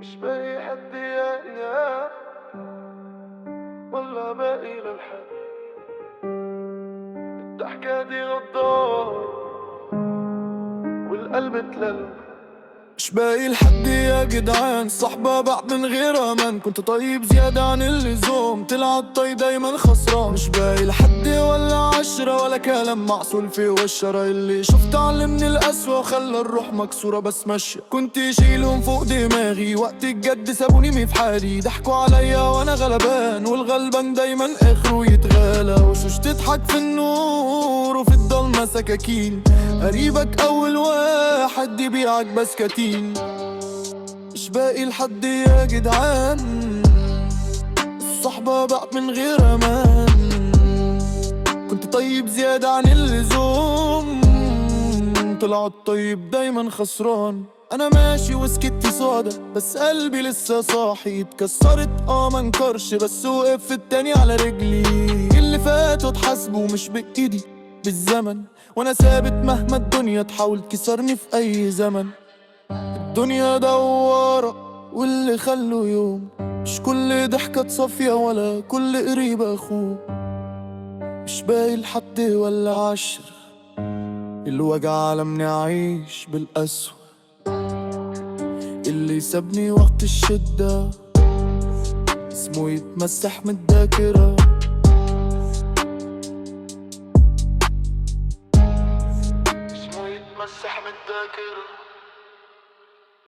مش باقي حد يقنع ولا باقي للحد. الضحكة دي غدار والقلب اتلل. مش باقي لحد يا جدعان، صحبة بعد من غير امان. كنت طيب زيادة عن اللزوم، طلع الطي دايما خسران. مش باقي لحد ولا عشرة ولا كلام معسول في والشرا. اللي شفت علمني القسوة وخلى الروح مكسورة بس ماشية. كنت شيلهم فوق دماغي وقت الجد سابوني مي في حالي. ضحكوا عليا وانا غلبان، والغلبان دايما اخره يتغالى. وشوش تضحك في النور وفي الضلمة سكاكين. قريبك اول واحد يبيعك بسكتين. مش باقي لحد يا جدعان، الصحبة بقت من غير امان. كنت طيب زيادة عن اللزوم، طلع الطيب دايما خسران. انا ماشي وسكتي صادق بس قلبي لسه صاحي. اتكسرت منكرش بس وقف التاني على رجلي. اللي فات اتحاسبه مش بايدي بالزمن، وانا ثابت مهما الدنيا تحاول تكسرني في اي زمن. الدنيا دوارة واللي خلوا يوم، مش كل ضحكة صافية ولا كل قريب اخوه. مش باقي لحد ولا عشرة، الوجع علمني اعيش بالقسوة. اللي سابني وقت الشدة اسمه يتمسح من الذاكرة. اسمه يتمسح من الذاكرة.